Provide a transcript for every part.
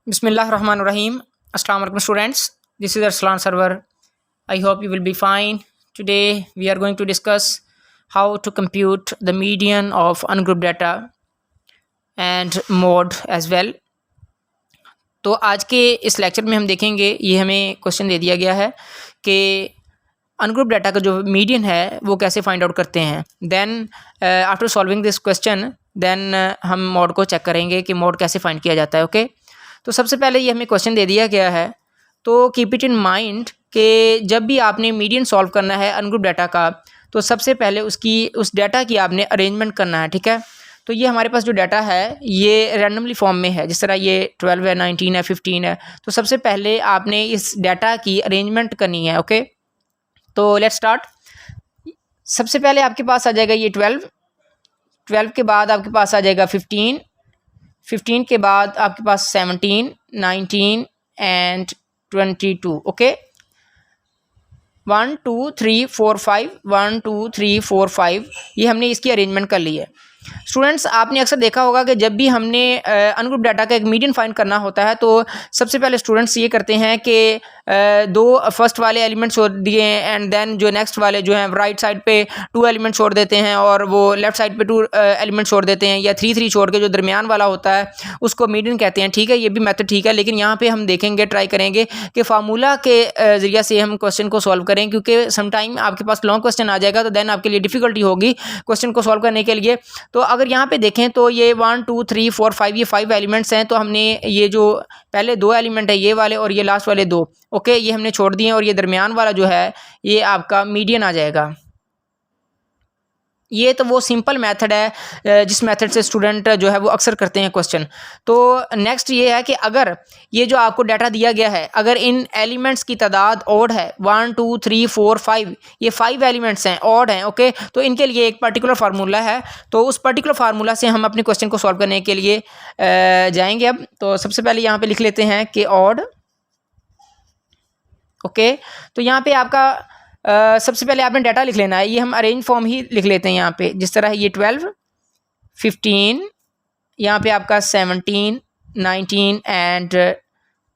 Bismillahirrahmanirrahim. Assalamu alaikum students. This is Arslan Server. I hope you will be fine. Today we are going to discuss how to compute the median of ungrouped data and mode as well. तो आज के इस lecture में हम देखेंगे, ये हमें question दे दिया गया है कि अनग्रुप डाटा का जो मीडियन है वो कैसे फाइंड आउट करते हैं. Then after solving this question then हम मोड को चेक करेंगे कि मोड कैसे फाइंड किया जाता है. ओके तो सबसे पहले ये हमें क्वेश्चन दे दिया गया है, तो कीप इट इन माइंड कि जब भी आपने मीडियन सॉल्व करना है अनग्रुप डाटा का, तो सबसे पहले उस डाटा की आपने अरेंजमेंट करना है. ठीक है, तो ये हमारे पास जो डाटा है ये रैंडमली फॉर्म में है, जिस तरह ये 12 है, 19 है, 15 है. तो सबसे पहले आपने इस डाटा की अरेंजमेंट करनी है. ओके तो लेट्स स्टार्ट. सबसे पहले आपके पास आ जाएगा ये 12 के बाद आपके पास आ जाएगा 15 के बाद आपके पास 17, 19 एंड 22. ओके 1 2 3 4 5 1 2 3 4 5 ये हमने इसकी अरेंजमेंट कर ली है. स्टूडेंट्स आपने अक्सर देखा होगा कि जब भी हमने अनग्रुप डाटा का एक मीडियन फाइंड करना होता है, तो सबसे पहले स्टूडेंट्स ये करते हैं कि दो फर्स्ट वाले एलिमेंट छोड़ दिए एंड देन जो नेक्स्ट वाले जो हैं राइट साइड पे 2 एलिमेंट छोड़ देते हैं और वो लेफ्ट साइड पे 2 एलिमेंट छोड़ देते हैं, या 3 3 छोड़ के जो दरमियान वाला होता है उसको मीडियन कहते हैं. ठीक है, ये भी मेथड ठीक है, लेकिन यहाँ पे हम देखेंगे, ट्राई करेंगे कि फार्मूला के ज़रिए से हम क्वेश्चन को सॉल्व करें, क्योंकि समटाइम आपके पास लॉन्ग क्वेश्चन आ जाएगा तो देन आपके लिए डिफ़िकल्टी होगी क्वेश्चन को सॉल्व करने के लिए. तो अगर यहाँ पे देखें तो ये 1 2 3 4 5 ये 5 एलिमेंट्स हैं, तो हमने ये जो पहले 2 एलिमेंट है ये वाले और ये लास्ट वाले 2, ओके ये हमने छोड़ दिए, और ये दरमियान वाला जो है ये आपका मीडियन आ जाएगा. ये तो वो सिंपल मेथड है जिस मेथड से स्टूडेंट जो है वो अक्सर करते हैं क्वेश्चन. तो नेक्स्ट ये है कि अगर ये जो आपको डाटा दिया गया है, अगर इन एलिमेंट्स की तादाद ऑड है 1 2 3 4 5, ये 5 एलिमेंट्स हैं, ऑड हैं. ओके तो इनके लिए एक पर्टिकुलर फार्मूला है, तो उस पर्टिकुलर फार्मूला से हम अपने क्वेश्चन को सॉल्व करने के लिए जाएंगे. अब तो सबसे पहले यहाँ पर लिख लेते हैं कि ऑड. ओके तो यहाँ पे आपका सबसे पहले आपने डाटा लिख लेना है. ये हम अरेंज फॉर्म ही लिख लेते हैं यहाँ पे, जिस तरह ये 12 15 यहाँ पे आपका 17 19 एंड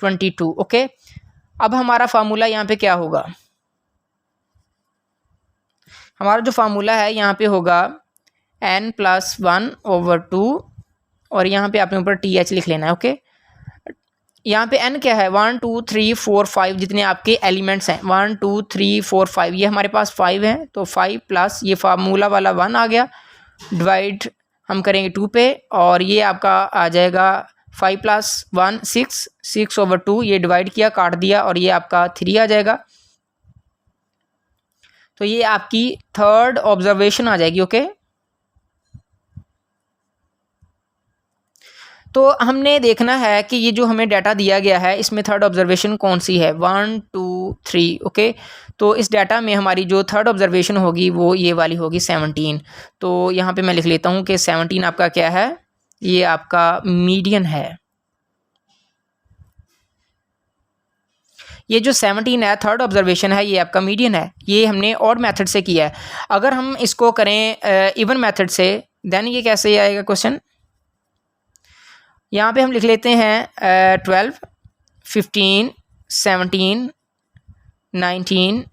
22. ओके अब हमारा फार्मूला यहाँ पे क्या होगा, हमारा जो फार्मूला है यहाँ पे होगा n+1/2 और यहाँ पे आपने ऊपर TH लिख लेना है. ओके यहाँ पे n क्या है, 1 2 3 4 5 जितने आपके एलिमेंट्स हैं 1 2 3 4 5, ये हमारे पास 5 हैं, तो 5 प्लस ये फार्मूला वाला 1 आ गया, डिवाइड हम करेंगे 2 पे, और ये आपका आ जाएगा 5 + 1 6/2, ये डिवाइड किया, काट दिया, और ये आपका 3 आ जाएगा. तो ये आपकी थर्ड ऑब्जर्वेशन आ जाएगी. ओके तो हमने देखना है कि ये जो हमें डाटा दिया गया है इसमें थर्ड ऑब्जर्वेशन कौन सी है, 1 2 3. ओके तो इस डाटा में हमारी जो थर्ड ऑब्जर्वेशन होगी वो ये वाली होगी 17. तो यहाँ पे मैं लिख लेता हूँ कि 17 आपका क्या है, ये आपका मीडियन है. ये जो 17 है थर्ड ऑब्जर्वेशन है, ये आपका मीडियन है. ये हमने ऑड मेथड से किया है. अगर हम इसको करें इवन मेथड से, देन ये कैसे आएगा क्वेश्चन. यहाँ पे हम लिख लेते हैं 12 15 17 19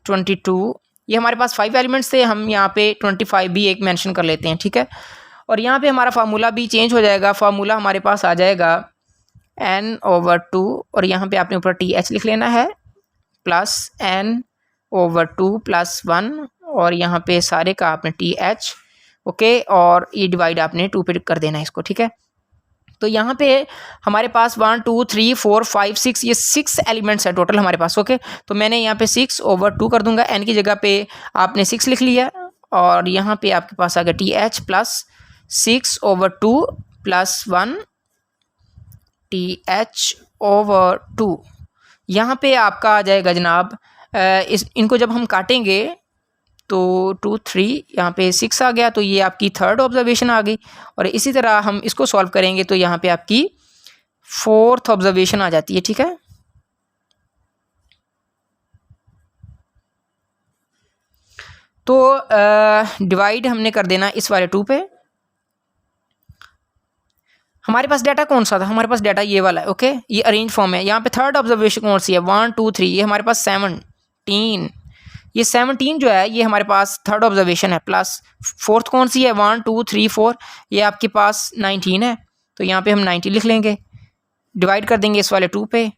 22, ये हमारे पास 5 एलिमेंट्स थे, हम यहाँ पे 25 भी एक मेंशन कर लेते हैं. ठीक है, और यहाँ पे हमारा फार्मूला भी चेंज हो जाएगा, फार्मूला हमारे पास आ जाएगा n/2 और यहाँ पे आपने ऊपर TH लिख लेना है, प्लस n/2 + 1 और यहाँ पे सारे का आपने TH. ओके और ये डिवाइड आपने 2 पे कर देना है इसको. ठीक है, तो यहाँ पे हमारे पास 1 2 3 4 5 6 ये 6 एलिमेंट्स है टोटल हमारे पास. ओके तो मैंने यहाँ पे 6/2 कर दूंगा, n की जगह पे आपने 6 लिख लिया, और यहाँ पे आपके पास आ गया TH प्लस 6/2 + 1 TH/2. यहाँ पे आपका आ जाएगा जनाब इनको जब हम काटेंगे तो 2 3 यहाँ पे 6 आ गया, तो ये आपकी थर्ड ऑब्जर्वेशन आ गई. और इसी तरह हम इसको सॉल्व करेंगे तो यहाँ पे आपकी फोर्थ ऑब्जर्वेशन आ जाती है. ठीक है, तो डिवाइड हमने कर देना इस वाले 2 पे, हमारे पास डाटा कौन सा था, हमारे पास डाटा ये वाला है, ओके, ये अरेंज फॉर्म है। यहाँ पे थर्ड ऑब्जर्वेशन कौन सी है, 1 2 3, ये हमारे पास 17, ये 17 जो है ये हमारे पास थर्ड ऑब्जर्वेशन है, प्लस फोर्थ कौन सी है, 1 2 3 4, ये आपके पास 19 है, तो यहाँ पे हम 90 लिख लेंगे, डिवाइड कर देंगे इस वाले 2 पे।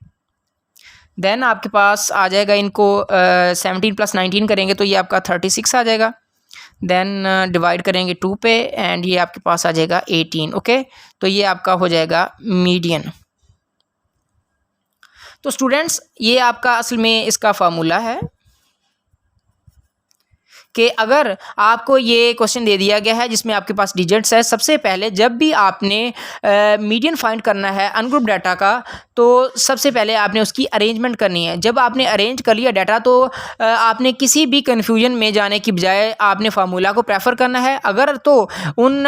देन आपके पास आ जाएगा, इनको 17 + 19 करेंगे तो ये आपका 36 आ जाएगा। देन डिवाइड करेंगे 2 पे एंड ये आपके पास आ जाएगा 18, ओके, तो ये आपका हो जाएगा मीडियन। तो स्टूडेंट्स ये आपका असल में इसका फार्मूला है कि अगर आपको ये क्वेश्चन दे दिया गया है जिसमें आपके पास डिजिट्स है, सबसे पहले जब भी आपने मीडियन फाइंड करना है अनग्रुप डाटा का, तो सबसे पहले आपने उसकी अरेंजमेंट करनी है। जब आपने अरेंज कर लिया डाटा तो आपने किसी भी कन्फ्यूजन में जाने की बजाय आपने फार्मूला को प्रेफर करना है। अगर तो उन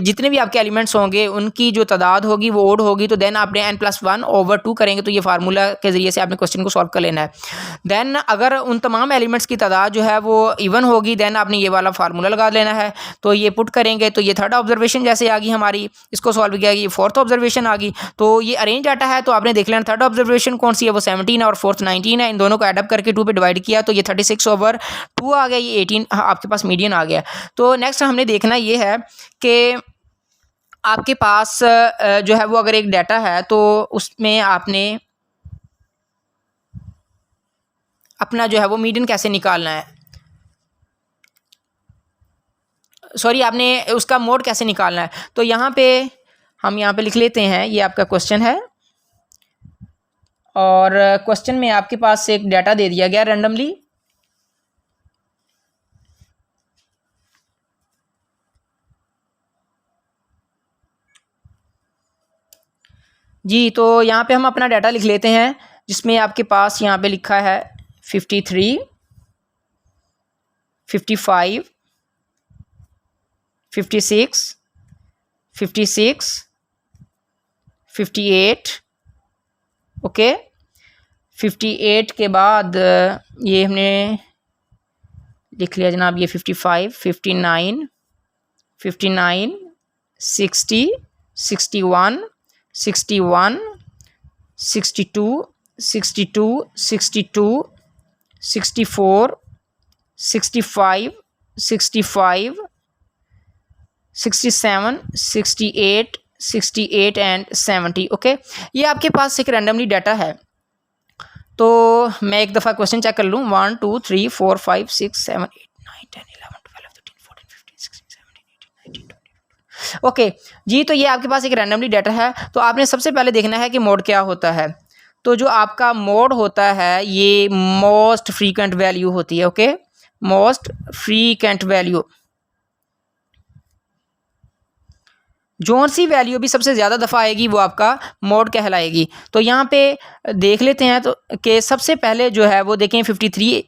जितने भी आपके एलिमेंट्स होंगे उनकी जो तादाद होगी वो ओड होगी, तो देन आपने n+1/2 करेंगे, तो ये फार्मूला के ज़रिए से आपने क्वेश्चन को सॉल्व कर लेना है। देन अगर उन तमाम एलिमेंट्स की तादाद जो है वो इवन होगी, देन आपने ये वाला फार्मूला लगा लेना है। तो ये पुट करेंगे तो ये थर्ड ऑब्जर्वेशन जैसे आ गई हमारी, इसको सॉल्व किया, ये फोर्थ ऑब्जर्वेशन आ गई। तो ये अरेंज डाटा है, तो आपने देख लेना थर्ड ऑब्जर्वेशन कौन सी है, वो 17 है और फोर्थ 19 है। इन दोनों को एडअप करके 2 पे डिवाइड किया तो ये 36/2 आ गया, ये 18 आपके पास मीडियन आ गया। तो नेक्स्ट हमने देखना ये है कि आपके पास जो है वो अगर एक डाटा है तो उसमें आपने अपना जो है वो मीडियन कैसे निकालना है, सॉरी आपने उसका मोड कैसे निकालना है। तो यहाँ पे हम यहाँ पे लिख लेते हैं, ये आपका क्वेश्चन है और क्वेश्चन में आपके पास एक डाटा दे दिया गया रैंडमली, जी। तो यहाँ पे हम अपना डाटा लिख लेते हैं जिसमें आपके पास यहाँ पे लिखा है 53, 55, 56, 56, 58, ओके। 58 के बाद ये हमने लिख लिया जनाब, ये 55, 59, 59, 60, 61, 61, 62, 62, 62, 64, 65, 65, 67, 68, 68 एंड 70, ओके। ये आपके पास एक रैंडमली डाटा है। तो मैं एक दफ़ा क्वेश्चन चेक कर लूँ, 1 2 3 4 5 6 7 8 9 10 11 12 13 14 15 16 17 18 19 20, ओके जी। तो ये आपके पास एक रैंडमली डाटा है, तो आपने सबसे पहले देखना है कि मोड क्या होता है। तो जो आपका मोड होता है ये मोस्ट फ्रीक्वेंट वैल्यू होती है, ओके, मोस्ट फ्रीक्वेंट वैल्यू। जोन सी वैल्यू भी सबसे ज़्यादा दफ़ा आएगी वो आपका मोड कहलाएगी। तो यहाँ पे देख लेते हैं तो कि सबसे पहले जो है वो देखें 53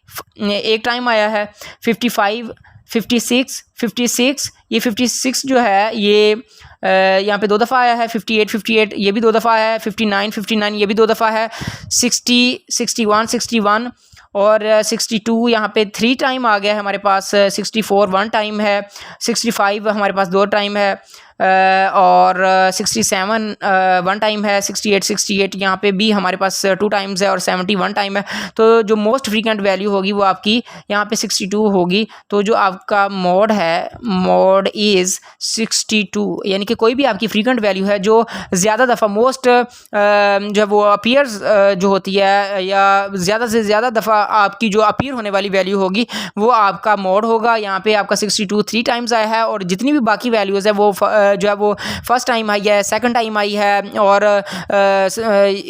एक टाइम आया है, 55, 56, 56, ये 56 जो है ये यहाँ पे 2 दफ़ा आया है, 58, 58 ये भी 2 दफ़ा आया है, 59, 59 ये भी 2 दफ़ा है, 60, 61, 61 और 62 यहाँ पे 3 टाइम आ गया है हमारे पास, 64 1 टाइम है, 65 हमारे पास 2 टाइम है और 67 1 टाइम है, 68 68 यहाँ पे भी हमारे पास 2 टाइम्स है और 70 1 टाइम है। तो जो मोस्ट फ्रीक्वेंट वैल्यू होगी वो आपकी यहाँ पे 62 होगी। तो जो आपका मोड है, मोड इज़ 62, यानी कि कोई भी आपकी फ्रीक्वेंट वैल्यू है जो ज़्यादा दफ़ा मोस्ट जो है वो अपीयर्स जो होती है या ज़्यादा से ज़्यादा दफ़ा आपकी जो अपीयर होने वाली वैल्यू होगी वो आपका मोड होगा। यहाँ पे आपका 62 3 टाइम्स आया है और जितनी भी बाकी वैल्यूज़ है वो जो है वो फर्स्ट टाइम आई है, सेकंड टाइम आई है और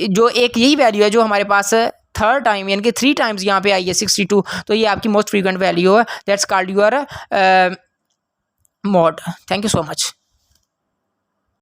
जो एक यही वैल्यू है जो हमारे पास थर्ड टाइम यानी कि 3 टाइम्स यहाँ पे आई है 62। तो ये आपकी मोस्ट फ्रीक्वेंट वैल्यू है, that's called your mode. Thank you so much.